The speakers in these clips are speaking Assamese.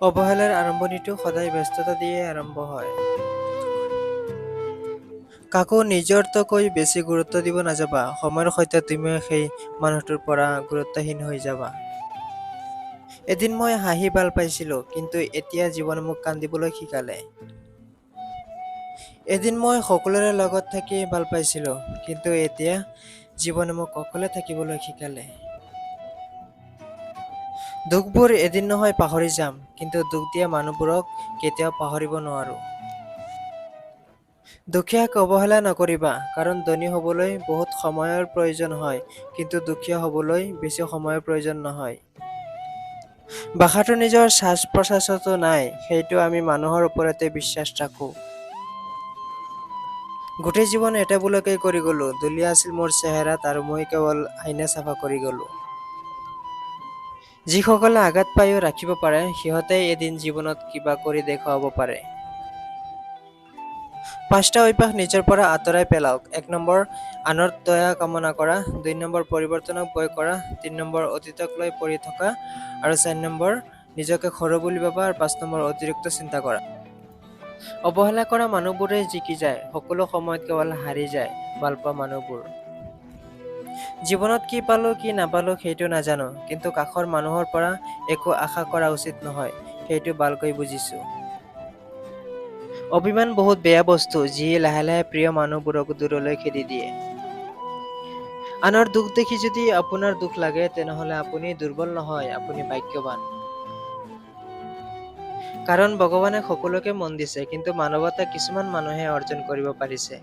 অৱহেলাৰ আৰম্ভণিটো সদায় ব্যস্ততা দিয়ে আৰম্ভ হয়। কাকো নিজৰতকৈ বেছি গুৰুত্ব দিব নাযাবা। সময়ৰ সৈতে তুমিও সেই মানুহটোৰ পৰা গুৰুত্বহীন হৈ যাবা। এদিন মই হাঁহি ভাল পাইছিলোঁ, কিন্তু এতিয়া জীৱনে মোক কান্দিবলৈ শিকালে। এদিন মই সকলোৰে লগত থাকি ভাল পাইছিলোঁ, কিন্তু এতিয়া জীৱনে মোক অকলে থাকিবলৈ শিকালে। দুখবোৰ এদিন নহয় পাহৰি যাম, কিন্তু দুখ দিয়া মানুহবোৰক কেতিয়াও পাহৰিব নোৱাৰো। দুখীয়াক অৱহেলা নকৰিবা, কাৰণ ধনী হ'বলৈ বহুত সময়ৰ প্ৰয়োজন হয়, কিন্তু দুখীয়া হ'বলৈ বেছি সময়ৰ প্ৰয়োজন নহয়। ভাষাটো নিজৰ শ্বাস-প্ৰশ্বাসতো নাই, সেইটো আমি মানুহৰ ওপৰতে বিশ্বাস ৰাখোঁ। গোটেই জীৱন এটা ভুলকে কৰি গ'লো, ধূলি আছিল মোৰ চেহেৰাত আৰু মই কেৱল আইনা চাফা কৰি গ'লো। যিসকলে আঘাত পায়ো ৰাখিব পাৰে, সিহঁতে এদিন জীৱনত কিবা কৰি দেখুৱাব পাৰে। ৫টা অভ্যাস নিজৰ পৰা আঁতৰাই পেলাওক। ১ নম্বৰ, আনৰ দয়া কামনা কৰা। ২ নম্বৰ, পৰিৱৰ্তনক ভয় কৰা। ৩ নম্বৰ, অতীতক লৈ পৰি থকা। আৰু ৪ নম্বৰ, নিজকে সৰু বুলি ভাবা। আৰু ৫ নম্বৰ, অতিৰিক্ত চিন্তা কৰা। অৱহেলা কৰা মানুহবোৰে জিকি যায়, সকলো সময়ত কেৱল হাৰি যায় ভালপোৱা মানুহবোৰ। জীৱনত কি পালো কি নাপালো সেইটো নাজানো, কিন্তু কাষৰ মানুহৰ পৰা একো আশা কৰা উচিত নহয়, সেইটো ভালকৈ বুজিছো। অভিমান বহুত বেয়া বস্তু, যিয়ে লাহে লাহে প্ৰিয় মানুহবোৰক দূৰলৈ খেদি দিয়ে। আনৰ দুখ দেখি যদি আপোনাৰ দুখ লাগে, তেনেহলে আপুনি দুৰ্বল নহয়, আপুনি ভাগ্যৱান। কাৰণ ভগৱানে সকলোকে মন দিছে, কিন্তু মানৱতা কিছুমান মানুহে অৰ্জন কৰিব পাৰিছে।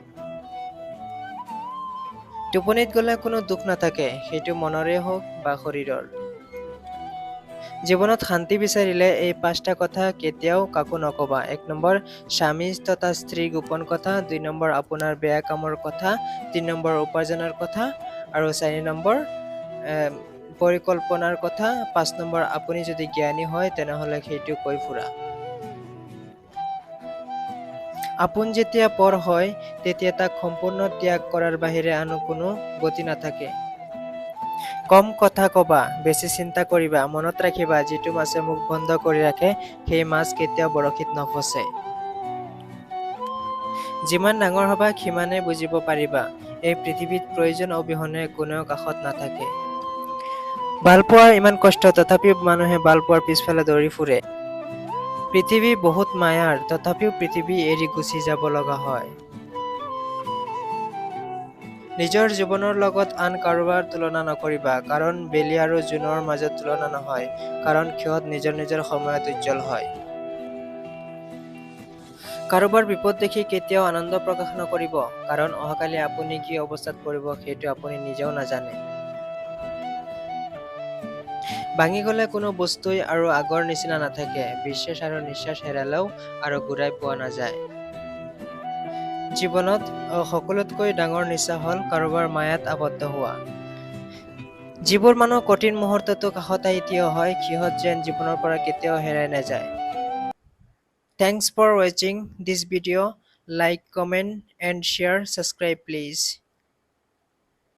টোপনিত গ'লে কোনো দুখ নাথাকে, সেইটো মনৰে হওক বা শৰীৰৰ। জীৱনত শান্তি বিচাৰিলে এই ৫টা কথা কেতিয়াও কাকো নকবা। ১ নম্বৰ, স্বামী তথা স্ত্ৰীৰ গোপন কথা। ২ নম্বৰ, আপোনাৰ বেয়া কামৰ কথা। ৩ নম্বৰ, উপাৰ্জনৰ কথা। আৰু ৪ নম্বৰ, পৰিকল্পনাৰ কথা। ৫ নম্বৰ, আপুনি যদি জ্ঞানী হয় তেনেহলে সেইটো কৈ ফুৰা। আপোন যেতিয়া পৰ হয়, তেতিয়া তাক সম্পূৰ্ণ ত্যাগ কৰাৰ বাহিৰে আন কোনো গতি নাথাকে। কম কথা কবা, বেছি চিন্তা কৰিবা। মনত ৰাখিবা, যিটো মাছে মুখ বন্ধ কৰি ৰাখে, সেই মাছ কেতিয়াও বৰশীত নফচে। যিমান ডাঙৰ হবা, সিমানে বুজিব পাৰিবা, এই পৃথিৱীত প্ৰয়োজন অবিহনে কোনেও কাষত নাথাকে। ভালপোৱাৰ ইমান কষ্ট, তথাপিও মানুহে ভালপোৱাৰ পিছফালে দৌৰি ফুৰে। পৃথিৱী বহুত মায়াৰ, তথাপিও পৃথিৱী এৰি গুচি যাব লগা হয়। নিজৰ জীৱনৰ লগত আন কাৰোবাৰ তুলনা নকৰিবা, কাৰণ বেলি আৰু জোনৰ মাজত তুলনা নহয়, কাৰণ সিহঁত নিজৰ নিজৰ সময়ত উজ্জ্বল হয়। কাৰোবাৰ বিপদ দেখি কেতিয়াও আনন্দ প্ৰকাশ নকৰিব, কাৰণ অহাকালি আপুনি কি অৱস্থাত পৰিব সেইটো আপুনি নিজেও নাজানে। ভাঙি গলে কোনো বস্তুৱেই আৰু আগৰ নিচিনা নাথাকে, বিশ্বাস আৰু নিশ্বাস হেৰালেও আৰু ঘূৰাই পোৱা নাযায়। জীৱনত সকলোতকৈ ডাঙৰ নিচা হ'ল কাৰোবাৰ মায়াত আবদ্ধ হোৱা। যিবোৰ মানুহ কঠিন মুহূৰ্ততো কাষত আহি থিয় হয়, সিহঁত যেন জীৱনৰ পৰা কেতিয়াও হেৰাই নাযায়। Thanks for watching this video. Like, comment and share, subscribe please.